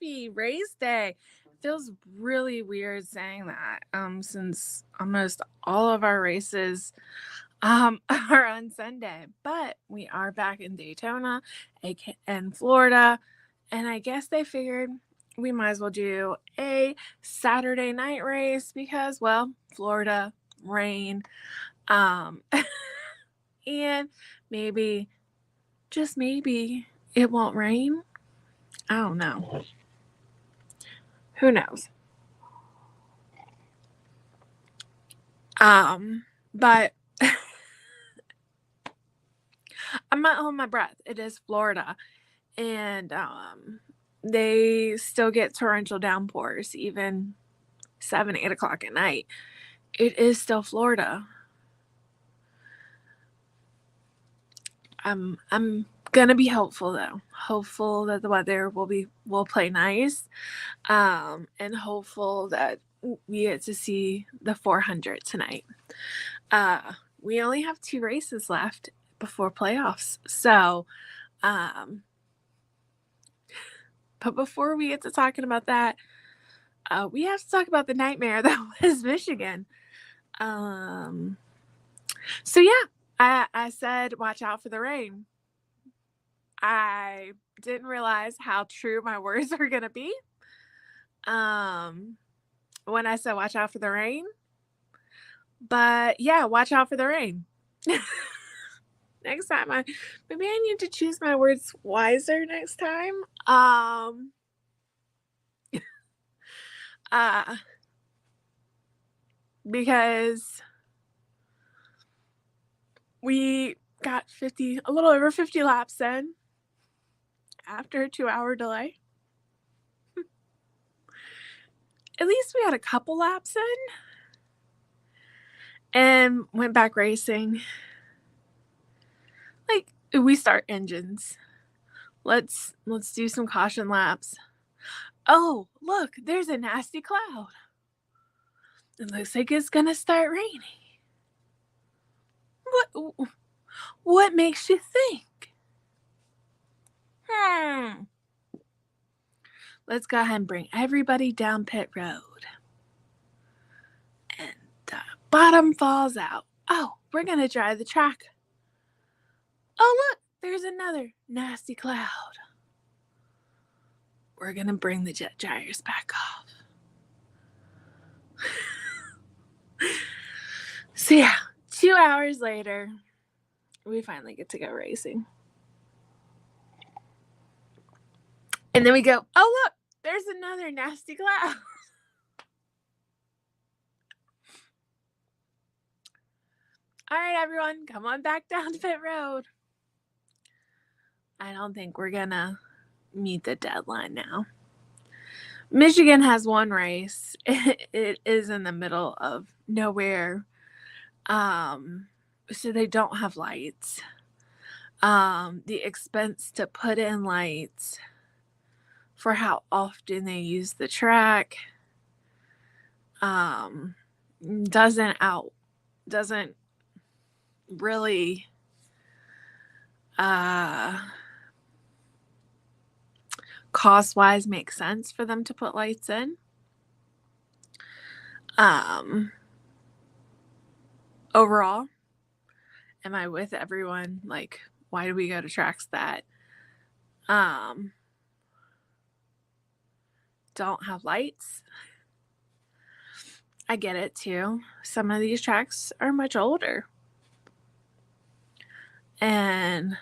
happy race day. Feels really weird saying that, since almost all of our races are on Sunday, but we are back in Daytona and Florida, and I guess they figured we might as well do a Saturday night race because, well, Florida, rain, um, and maybe, just maybe, it won't rain. I don't know. Who knows? But I'm not holding my breath. It is Florida, and they still get torrential downpours, even 7, 8 o'clock at night. It is still Florida. I'm gonna be hopeful though. Hopeful that the weather will play nice, and hopeful that we get to see the 400 tonight. We only have 2 races left before playoffs, so but before we get to talking about that, we have to talk about the nightmare that was Michigan. So yeah, I said watch out for the rain. I didn't realize how true my words were gonna be. When I said watch out for the rain. But yeah, watch out for the rain. Next time maybe I need to choose my words wiser next time. Because we got a little over 50 laps in after a 2-hour delay. At least we had a couple laps in and went back racing. Like, we start engines. Let's do some caution laps. Oh, look, there's a nasty cloud. It looks like it's gonna start raining. What makes you think? Let's go ahead and bring everybody down pit road. And the bottom falls out. Oh, we're gonna dry the track. Oh, look, there's another nasty cloud. We're gonna bring the jet dryers back off. So yeah, 2 hours later, we finally get to go racing. And then we go, oh look, there's another nasty cloud. All right, everyone, come on back down to pit road. I don't think we're gonna meet the deadline now. Michigan has one race. It is in the middle of nowhere. So they don't have lights. The expense to put in lights for how often they use the track doesn't really cost-wise make sense for them to put lights in. Overall, am I with everyone? Like, why do we go to tracks that don't have lights? I get it too. Some of these tracks are much older. And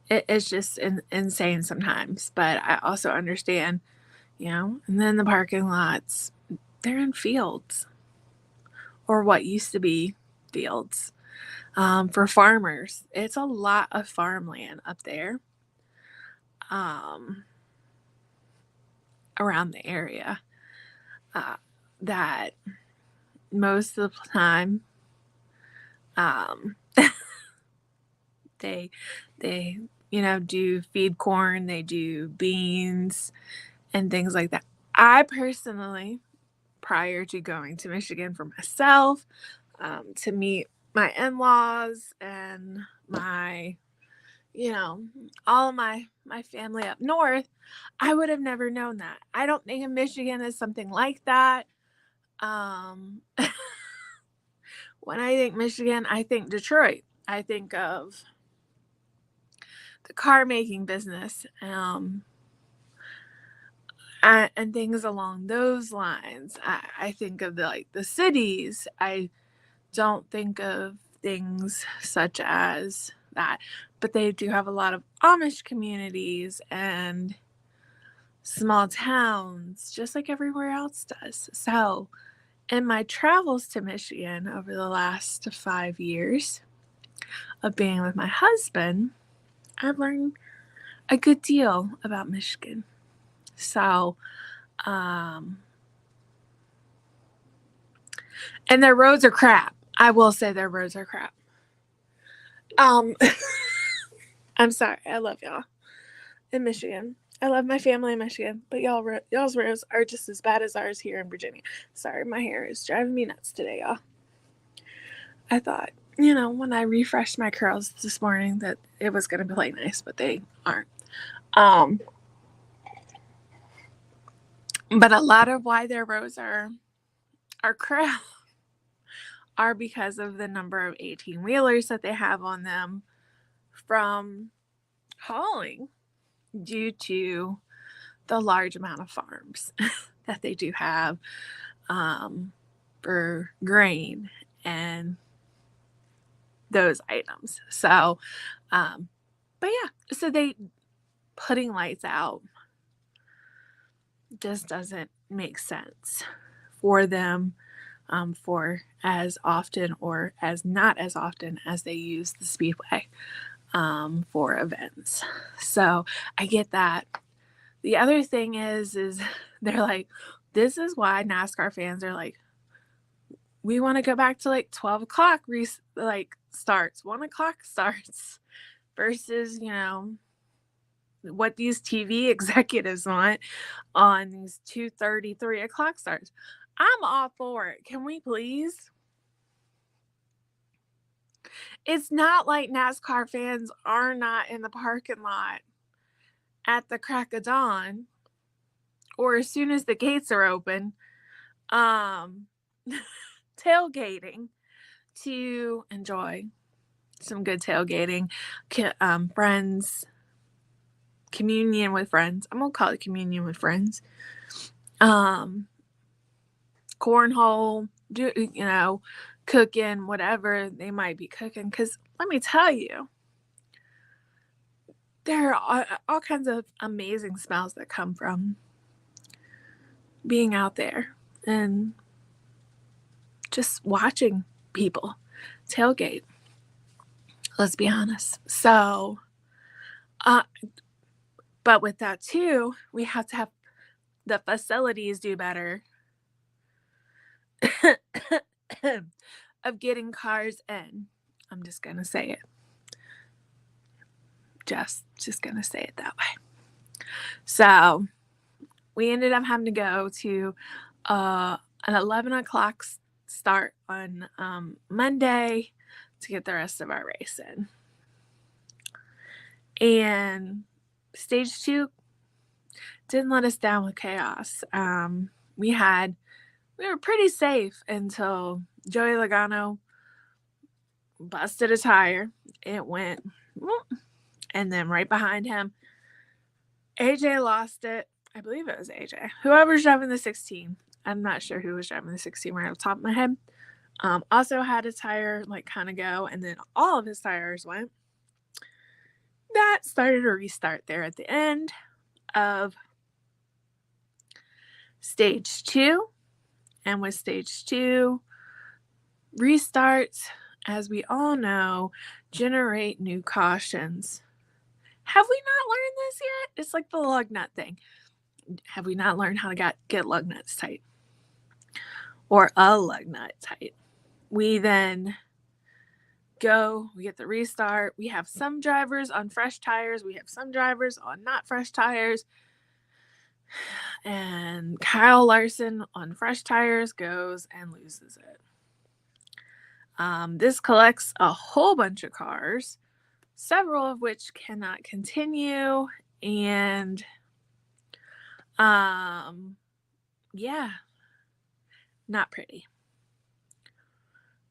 it's just insane sometimes. But I also understand, and then the parking lots, they're in fields. Or what used to be fields. For farmers. It's a lot of farmland up there. Around the area. That most of the time they do feed corn, they do beans and things like that. I personally, prior to going to Michigan for myself, to meet my in-laws and my all of my my family up north, I would have never known that. I don't think in Michigan is something like that. Um, when I think Michigan, I think Detroit. I think of the car making business, and things along those lines. I think of the cities. I don't think of things such as that, but they do have a lot of Amish communities and small towns, just like everywhere else does. So, in my travels to Michigan over the last 5 years of being with my husband, I've learned a good deal about Michigan. So, and their roads are crap. I will say their roads are crap. Um, I'm sorry. I love y'all in Michigan. I love my family in Michigan, but y'all's roads are just as bad as ours here in Virginia. Sorry, my hair is driving me nuts today, y'all. I thought, when I refreshed my curls this morning that it was going to play nice, but they aren't. But a lot of why their roads are crap are because of the number of 18-wheelers that they have on them from hauling due to the large amount of farms that they do have for grain and those items. So, but yeah, so they putting lights out just doesn't make sense for them for as often or as not as often as they use the speedway for events. So I get that. The other thing is they're like, this is why NASCAR fans are like, we want to go back to like 12 o'clock starts, 1 o'clock starts versus, what these TV executives want on these 2:30, 3 o'clock starts. I'm all for it. Can we please? It's not like NASCAR fans are not in the parking lot at the crack of dawn or as soon as the gates are open, tailgating to enjoy some good tailgating, friends, communion with friends. I'm gonna call it communion with friends. Cornhole, cooking, whatever they might be cooking. Because let me tell you, there are all kinds of amazing smells that come from being out there and just watching people tailgate. Let's be honest. So, but with that too, we have to have the facilities do better of getting cars in. I'm just gonna say it. Just gonna say it that way. So we ended up having to go to an 11 o'clock start on Monday to get the rest of our race in. And stage 2 didn't let us down with chaos. We were pretty safe until Joey Logano busted a tire. It went, and then right behind him, AJ lost it. I believe it was AJ. Whoever's driving the 16. I'm not sure who was driving the 16 right off the top of my head. Also had a tire kind of go, and then all of his tires went. That started a restart there at the end of stage 2. And with stage 2, restarts, as we all know, generate new cautions. Have we not learned this yet? It's like the lug nut thing. Have we not learned how to get lug nuts tight? Or a lug nut tight? We then we get the restart. We have some drivers on fresh tires. We have some drivers on not fresh tires. And Kyle Larson on fresh tires goes and loses it. This collects a whole bunch of cars, several of which cannot continue, And yeah, not pretty.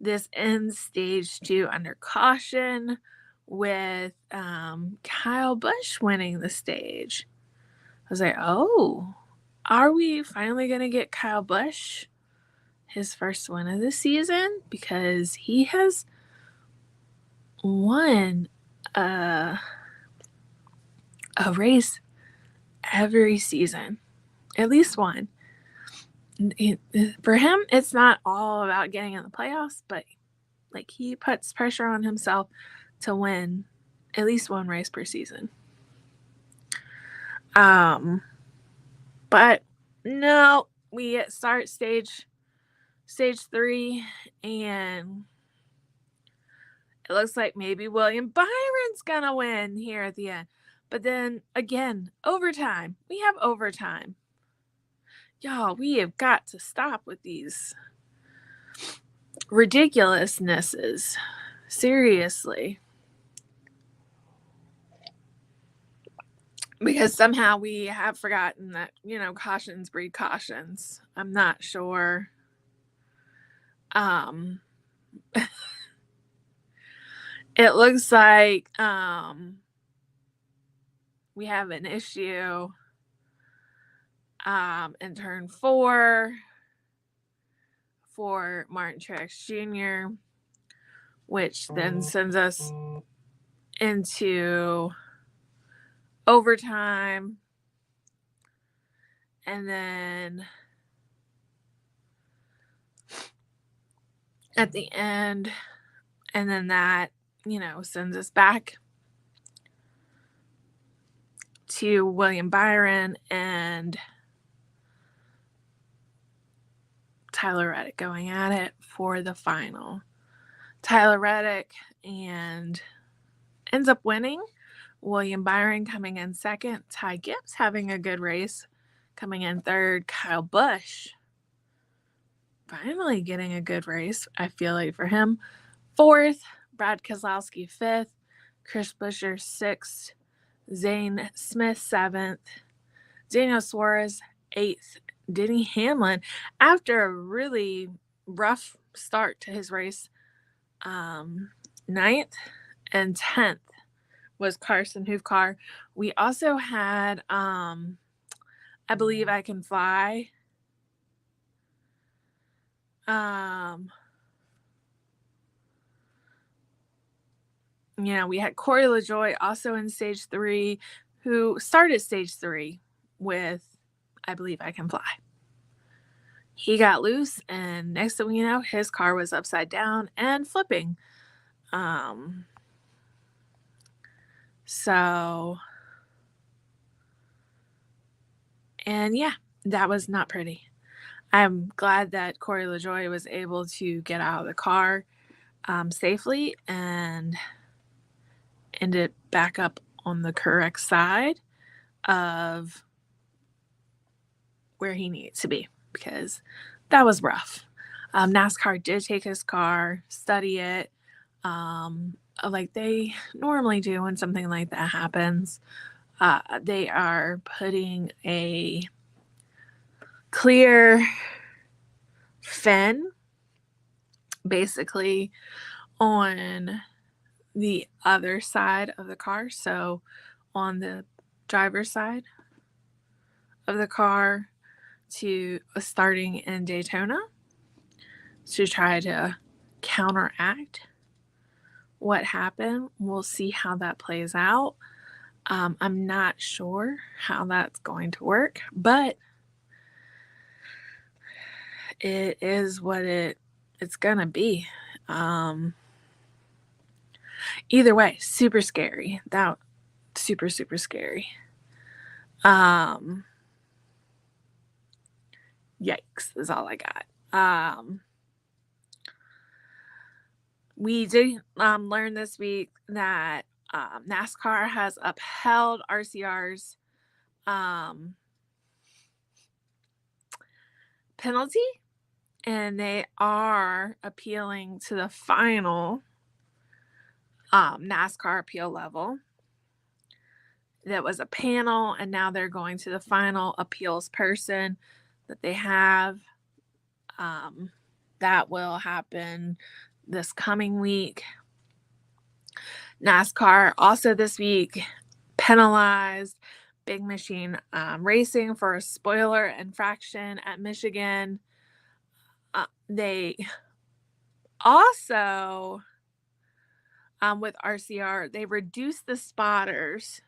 This ends stage 2 under caution with Kyle Busch winning the stage. I was like, oh, are we finally going to get Kyle Busch his first win of the season? Because he has won a race every season, at least one. For him, it's not all about getting in the playoffs, but like he puts pressure on himself to win at least one race per season. But no, we start stage 3, and it looks like maybe William Byron's gonna win here at the end. But then again, overtime. We have overtime. Y'all, we have got to stop with these ridiculousnesses. Seriously. Because somehow we have forgotten that, cautions breed cautions. I'm not sure. It looks like we have an issue in turn 4 for Martin Truex Jr., which then sends us into overtime. And then at the end, and then that, sends us back to William Byron and Tyler Reddick going at it for the final. Tyler Reddick and ends up winning. William Byron coming in second. Ty Gibbs having a good race, coming in third. Kyle Busch finally getting a good race, I feel like, for him. Fourth. Brad Keselowski fifth. Chris Buescher sixth. Zane Smith seventh. Daniel Suarez eighth. Denny Hamlin, after a really rough start to his race, 9th, and 10th was Carson Hoofcar. We also had I Believe I Can Fly. We had Corey LaJoie also in stage 3, who started stage 3 with I Believe I Can Fly. He got loose, and next thing we know, his car was upside down and flipping. And yeah, that was not pretty. I'm glad that Corey LaJoie was able to get out of the car safely and ended back up on the correct side of where he needed to be, because that was rough. NASCAR did take his car, study it, like they normally do when something like that happens. They are putting a clear fin basically on the other side of the car, so on the driver's side of the car, to starting in Daytona, to try to counteract what happened. We'll see how that plays out. I'm not sure how that's going to work, but it is what it's gonna be. Either way, super scary. That super scary. Yikes is all I got. We did learn this week that NASCAR has upheld RCR's penalty, and they are appealing to the final NASCAR appeal level. that was a panel, and now they're going to the final appeals person that they have. That will happen this coming week. NASCAR also this week penalized Big Machine Racing for a spoiler infraction at Michigan. They also, with RCR, they reduced the spotters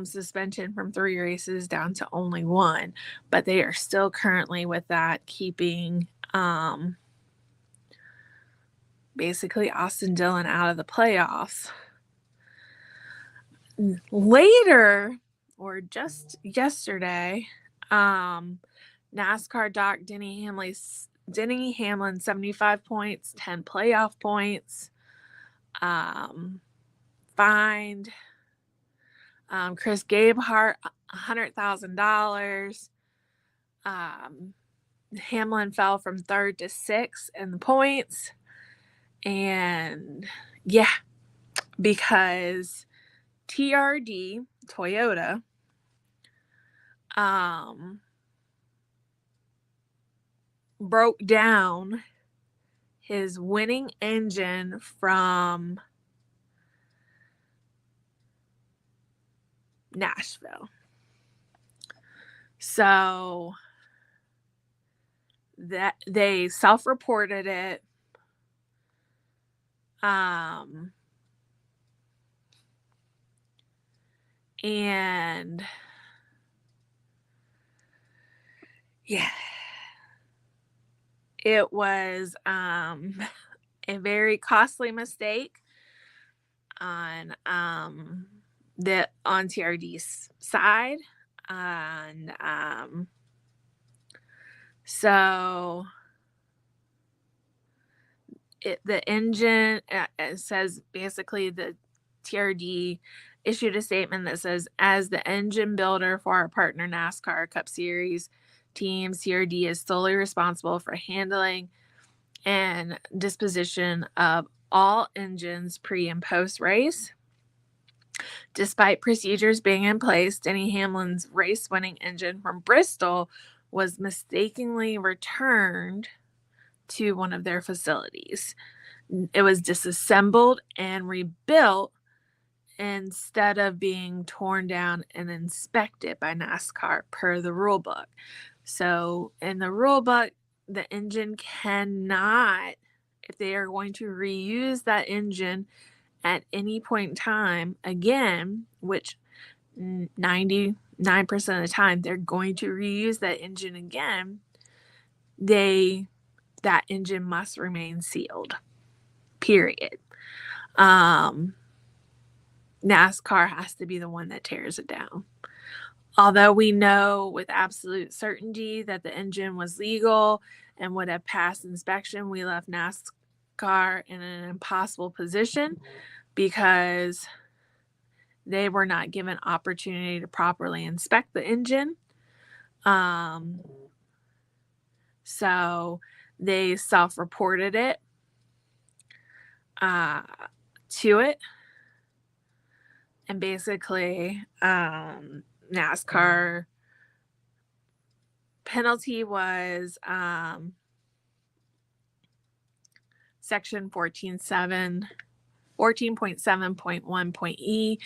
suspension from 3 races down to only 1, but they are still currently with that, keeping basically Austin Dillon out of the playoffs. Later, or just yesterday, NASCAR docked Denny Hamlin 75 points, 10 playoff points. Fined Chris Gabehart $100,000. Hamlin fell from 3rd to 6th in the points. And yeah, because TRD, Toyota, broke down his winning engine from Nashville. So that they self-reported it. And yeah, it was a very costly mistake on TRD's side. And so the engine, it says basically the TRD issued a statement that says, as the engine builder for our partner NASCAR Cup Series team, TRD is solely responsible for handling and disposition of all engines pre and post race. Despite procedures being in place, Denny Hamlin's race-winning engine from Bristol was mistakenly returned to one of their facilities. It was disassembled and rebuilt instead of being torn down and inspected by NASCAR per the rule book. So in the rule book, the engine cannot, if they are going to reuse that engine at any point in time again, which 99% of the time they're going to reuse that engine again, that engine must remain sealed, period. NASCAR has to be the one that tears it down. Although we know with absolute certainty that the engine was legal and would have passed inspection, we left NASCAR in an impossible position because they were not given opportunity to properly inspect the engine. So they self-reported it to it. And basically, NASCAR penalty was section 14.7.1.e.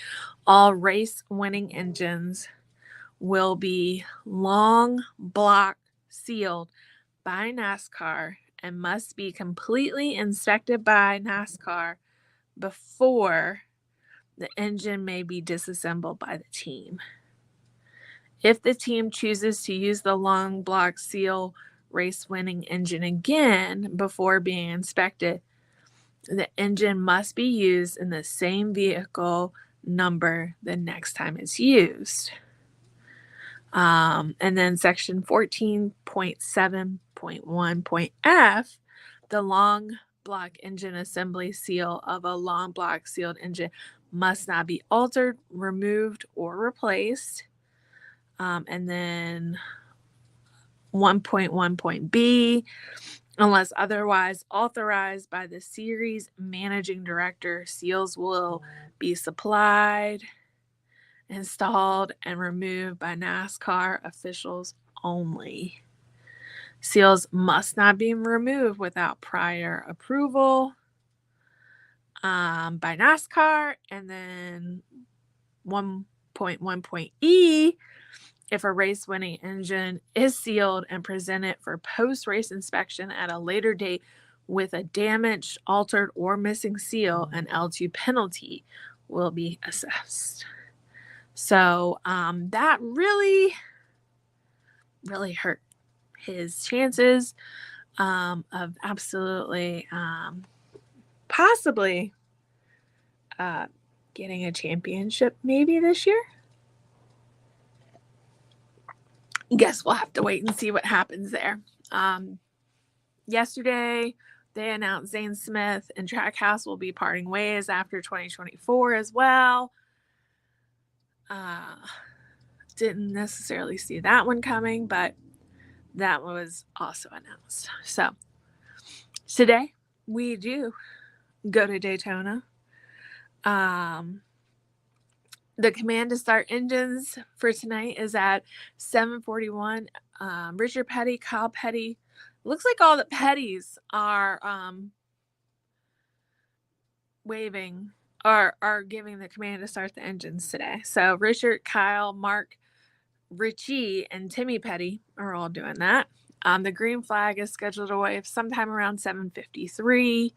All race winning engines will be long block sealed by NASCAR and must be completely inspected by NASCAR before the engine may be disassembled by the team. If the team chooses to use the long block seal race-winning engine again before being inspected, the engine must be used in the same vehicle number the next time it's used. And then section 14.7.1.f, the long block engine assembly seal of a long block sealed engine must not be altered, removed, or replaced. And then 1.1.b, unless otherwise authorized by the series managing director, seals will be supplied. installed and removed by NASCAR officials only. Seals must not be removed without prior approval by NASCAR. And then 1.1.e, if a race-winning engine is sealed and presented for post-race inspection at a later date with a damaged, altered, or missing seal, an L2 penalty will be assessed. So that really, really hurt his chances of absolutely possibly getting a championship maybe this year. Guess we'll have to wait and see what happens there. Yesterday, they announced Zane Smith and Trackhouse will be parting ways after 2024 as well. Didn't necessarily see that one coming, but that was also announced. So today we do go to Daytona. The command to start engines for tonight is at 7:41. Richard Petty, Kyle Petty. Looks like all the Pettys are waving or are giving the command to start the engines today. So Richard, Kyle, Mark, Richie, and Timmy Petty are all doing that. The green flag is scheduled to wave sometime around 7:53.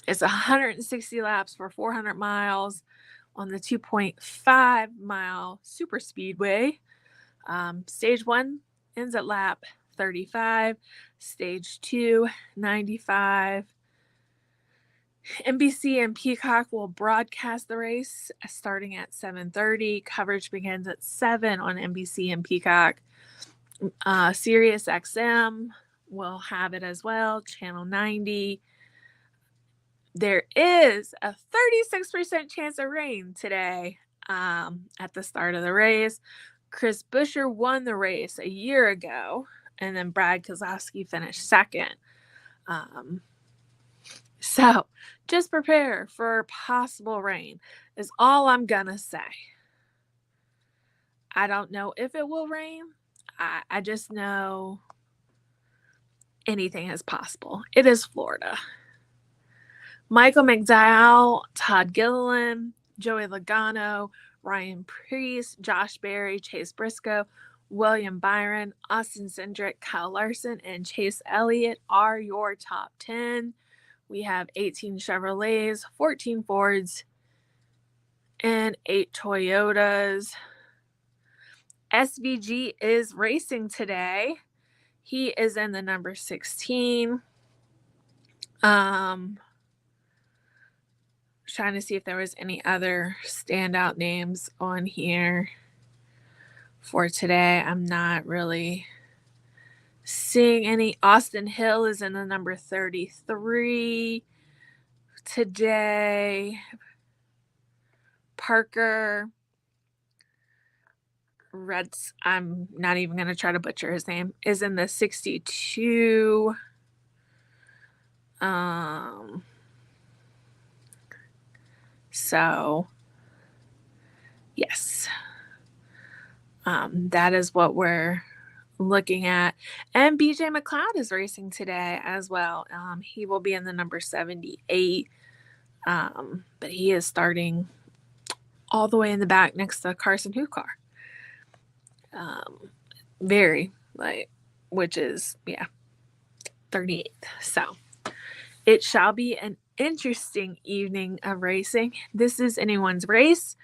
It's 160 laps for 400 miles on the 2.5 mile super speedway. Stage 1 ends at lap 35. Stage 2, 95. NBC and Peacock will broadcast the race starting at 7:30. Coverage begins at 7 on NBC and Peacock. Sirius XM will have it as well, channel 90. There is a 36% chance of rain today at the start of the race. Chris Buescher won the race a year ago, and then Brad Keselowski finished second. So just prepare for possible rain is all I'm going to say. I don't know if it will rain. I just know anything is possible. It is Florida. Michael McDowell, Todd Gilliland, Joey Logano, Ryan Preece, Josh Berry, Chase Briscoe, William Byron, Austin Cindric, Kyle Larson, and Chase Elliott are your top 10. We have 18 Chevrolets, 14 Fords, and 8 Toyotas. SVG is racing today. He is in the number 16. Trying to see if there was any other standout names on here for today. I'm not really seeing any. Austin Hill is in the number 33 today. Parker Reds, I'm not even going to try to butcher his name, is in the 62. So, yes, that is what we're looking at. And BJ McLeod is racing today as well. He will be in the number 78, but he is starting all the way in the back next to Carson Hukar. Which is, 38th. So, it shall be an interesting evening of racing. This is anyone's race.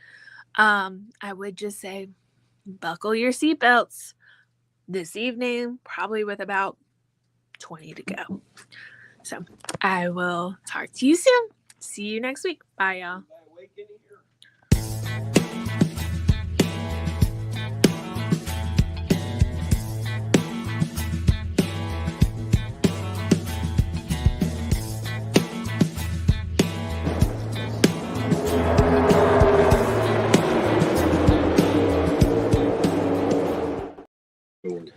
I would just say buckle your seatbelts this evening, probably with about 20 to go. So I will talk to you soon. See you next week. Bye, y'all.